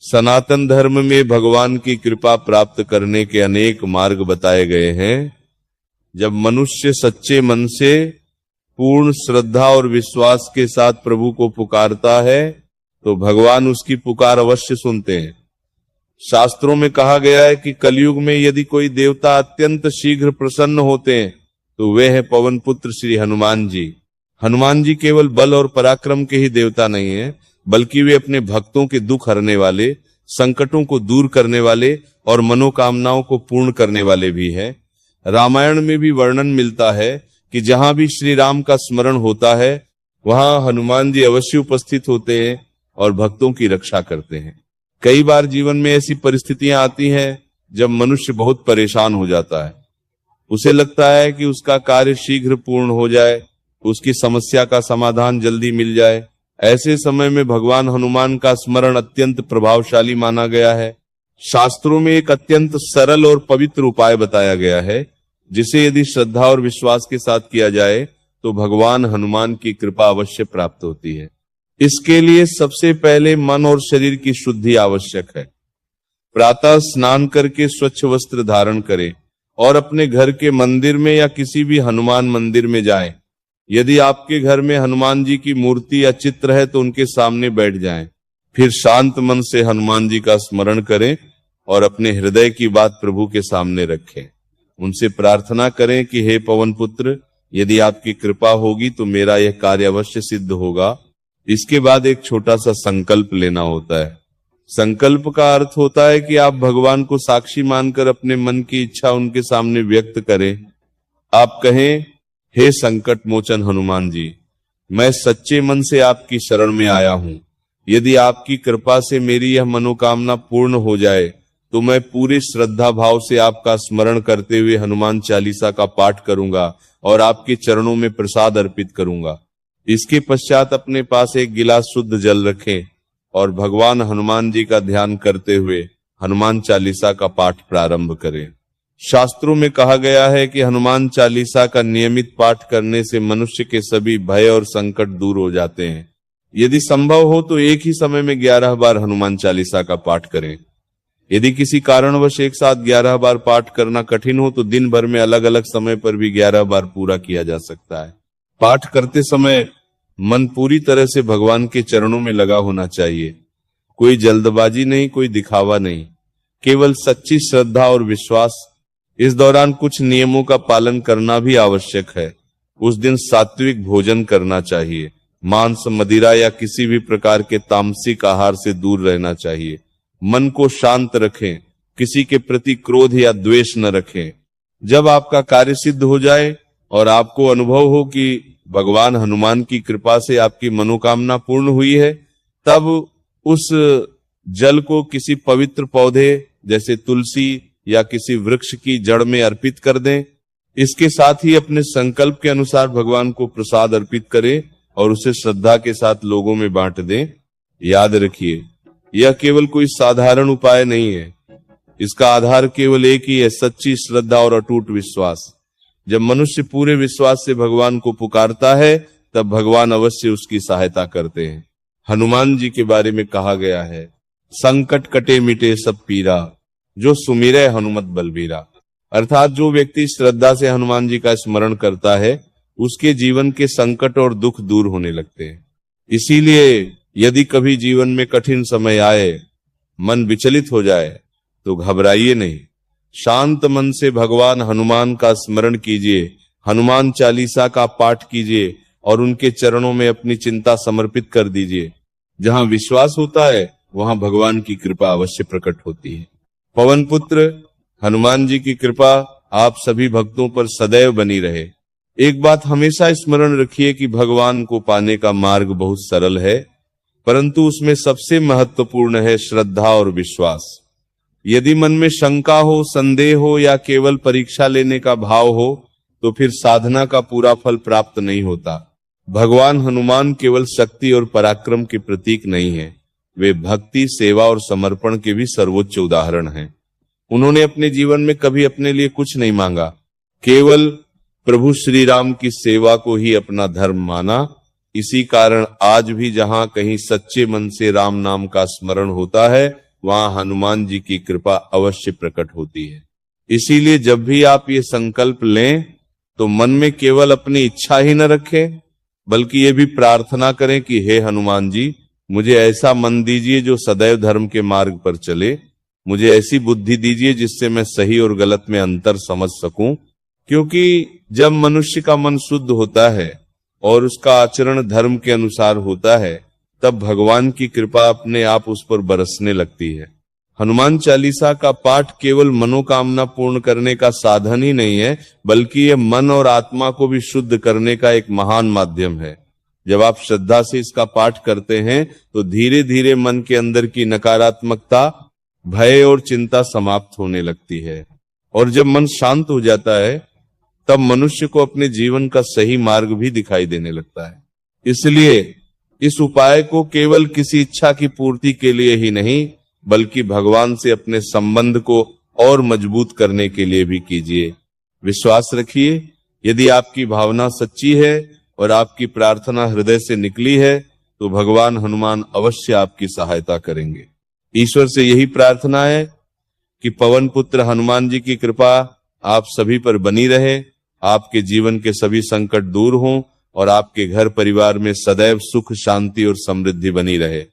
सनातन धर्म में भगवान की कृपा प्राप्त करने के अनेक मार्ग बताए गए हैं। जब मनुष्य सच्चे मन से पूर्ण श्रद्धा और विश्वास के साथ प्रभु को पुकारता है तो भगवान उसकी पुकार अवश्य सुनते हैं। शास्त्रों में कहा गया है कि कलयुग में यदि कोई देवता अत्यंत शीघ्र प्रसन्न होते हैं तो वे हैं पवन पुत्र श्री हनुमान जी। हनुमान जी केवल बल और पराक्रम के ही देवता नहीं है, बल्कि वे अपने भक्तों के दुख हरने वाले, संकटों को दूर करने वाले और मनोकामनाओं को पूर्ण करने वाले भी हैं। रामायण में भी वर्णन मिलता है कि जहां भी श्री राम का स्मरण होता है वहां हनुमान जी अवश्य उपस्थित होते हैं और भक्तों की रक्षा करते हैं। कई बार जीवन में ऐसी परिस्थितियां आती हैं जब मनुष्य बहुत परेशान हो जाता है। उसे लगता है कि उसका कार्य शीघ्र पूर्ण हो जाए, उसकी समस्या का समाधान जल्दी मिल जाए। ऐसे समय में भगवान हनुमान का स्मरण अत्यंत प्रभावशाली माना गया है। शास्त्रों में एक अत्यंत सरल और पवित्र उपाय बताया गया है, जिसे यदि श्रद्धा और विश्वास के साथ किया जाए तो भगवान हनुमान की कृपा अवश्य प्राप्त होती है। इसके लिए सबसे पहले मन और शरीर की शुद्धि आवश्यक है। प्रातः स्नान करके स्वच्छ वस्त्र धारण करें और अपने घर के मंदिर में या किसी भी हनुमान मंदिर में जाएं। यदि आपके घर में हनुमान जी की मूर्ति या चित्र है तो उनके सामने बैठ जाएं। फिर शांत मन से हनुमान जी का स्मरण करें और अपने हृदय की बात प्रभु के सामने रखें। उनसे प्रार्थना करें कि हे पवन पुत्र, यदि आपकी कृपा होगी तो मेरा यह कार्य अवश्य सिद्ध होगा। इसके बाद एक छोटा सा संकल्प लेना होता है। संकल्प का अर्थ होता है कि आप भगवान को साक्षी मानकर अपने मन की इच्छा उनके सामने व्यक्त करें। आप कहें, हे संकट मोचन हनुमान जी, मैं सच्चे मन से आपकी शरण में आया हूं। यदि आपकी कृपा से मेरी यह मनोकामना पूर्ण हो जाए तो मैं पूरे श्रद्धा भाव से आपका स्मरण करते हुए हनुमान चालीसा का पाठ करूंगा और आपके चरणों में प्रसाद अर्पित करूंगा। इसके पश्चात अपने पास एक गिलास शुद्ध जल रखें और भगवान हनुमान जी का ध्यान करते हुए हनुमान चालीसा का पाठ प्रारंभ करें। शास्त्रों में कहा गया है कि हनुमान चालीसा का नियमित पाठ करने से मनुष्य के सभी भय और संकट दूर हो जाते हैं। यदि संभव हो तो एक ही समय में 11 बार हनुमान चालीसा का पाठ करें। यदि किसी कारणवश एक साथ 11 बार पाठ करना कठिन हो तो दिन भर में अलग अलग समय पर भी 11 बार पूरा किया जा सकता है। पाठ करते समय मन पूरी तरह से भगवान के चरणों में लगा होना चाहिए। कोई जल्दबाजी नहीं, कोई दिखावा नहीं, केवल सच्ची श्रद्धा और विश्वास। इस दौरान कुछ नियमों का पालन करना भी आवश्यक है। उस दिन सात्विक भोजन करना चाहिए। मांस, मदिरा या किसी भी प्रकार के तामसिक आहार से दूर रहना चाहिए। मन को शांत रखें, किसी के प्रति क्रोध या द्वेष न रखें। जब आपका कार्य सिद्ध हो जाए और आपको अनुभव हो कि भगवान हनुमान की कृपा से आपकी मनोकामना पूर्ण हुई है, तब उस जल को किसी पवित्र पौधे जैसे तुलसी या किसी वृक्ष की जड़ में अर्पित कर दें। इसके साथ ही अपने संकल्प के अनुसार भगवान को प्रसाद अर्पित करें और उसे श्रद्धा के साथ लोगों में बांट दें। याद रखिए, यह केवल कोई साधारण उपाय नहीं है। इसका आधार केवल एक ही है, सच्ची श्रद्धा और अटूट विश्वास। जब मनुष्य पूरे विश्वास से भगवान को पुकारता है तब भगवान अवश्य उसकी सहायता करते हैं। हनुमान जी के बारे में कहा गया है, संकट कटे मिटे सब पीरा, जो सुमिरै हनुमत बलबीरा। अर्थात जो व्यक्ति श्रद्धा से हनुमान जी का स्मरण करता है उसके जीवन के संकट और दुख दूर होने लगते हैं। इसीलिए यदि कभी जीवन में कठिन समय आए, मन विचलित हो जाए तो घबराइए नहीं। शांत मन से भगवान हनुमान का स्मरण कीजिए, हनुमान चालीसा का पाठ कीजिए और उनके चरणों में अपनी चिंता समर्पित कर दीजिए। जहां विश्वास होता है वहां भगवान की कृपा अवश्य प्रकट होती है। पवन पुत्र हनुमान जी की कृपा आप सभी भक्तों पर सदैव बनी रहे। एक बात हमेशा स्मरण रखिए कि भगवान को पाने का मार्ग बहुत सरल है, परंतु उसमें सबसे महत्वपूर्ण है श्रद्धा और विश्वास। यदि मन में शंका हो, संदेह हो या केवल परीक्षा लेने का भाव हो तो फिर साधना का पूरा फल प्राप्त नहीं होता। भगवान हनुमान केवल शक्ति और पराक्रम के प्रतीक नहीं है, वे भक्ति, सेवा और समर्पण के भी सर्वोच्च उदाहरण हैं। उन्होंने अपने जीवन में कभी अपने लिए कुछ नहीं मांगा, केवल प्रभु श्री राम की सेवा को ही अपना धर्म माना। इसी कारण आज भी जहां कहीं सच्चे मन से राम नाम का स्मरण होता है वहां हनुमान जी की कृपा अवश्य प्रकट होती है। इसीलिए जब भी आप ये संकल्प लें तो मन में केवल अपनी इच्छा ही न रखें, बल्कि ये भी प्रार्थना करें कि हे हनुमान जी, मुझे ऐसा मन दीजिए जो सदैव धर्म के मार्ग पर चले, मुझे ऐसी बुद्धि दीजिए जिससे मैं सही और गलत में अंतर समझ सकूं। क्योंकि जब मनुष्य का मन शुद्ध होता है और उसका आचरण धर्म के अनुसार होता है, तब भगवान की कृपा अपने आप उस पर बरसने लगती है। हनुमान चालीसा का पाठ केवल मनोकामना पूर्ण करने का साधन ही नहीं है, बल्कि यह मन और आत्मा को भी शुद्ध करने का एक महान माध्यम है। जब आप श्रद्धा से इसका पाठ करते हैं तो धीरे धीरे मन के अंदर की नकारात्मकता, भय और चिंता समाप्त होने लगती है। और जब मन शांत हो जाता है तब मनुष्य को अपने जीवन का सही मार्ग भी दिखाई देने लगता है। इसलिए इस उपाय को केवल किसी इच्छा की पूर्ति के लिए ही नहीं, बल्कि भगवान से अपने संबंध को और मजबूत करने के लिए भी कीजिए। विश्वास रखिए, यदि आपकी भावना सच्ची है और आपकी प्रार्थना हृदय से निकली है तो भगवान हनुमान अवश्य आपकी सहायता करेंगे। ईश्वर से यही प्रार्थना है कि पवन पुत्र हनुमान जी की कृपा आप सभी पर बनी रहे, आपके जीवन के सभी संकट दूर हों और आपके घर परिवार में सदैव सुख, शांति और समृद्धि बनी रहे।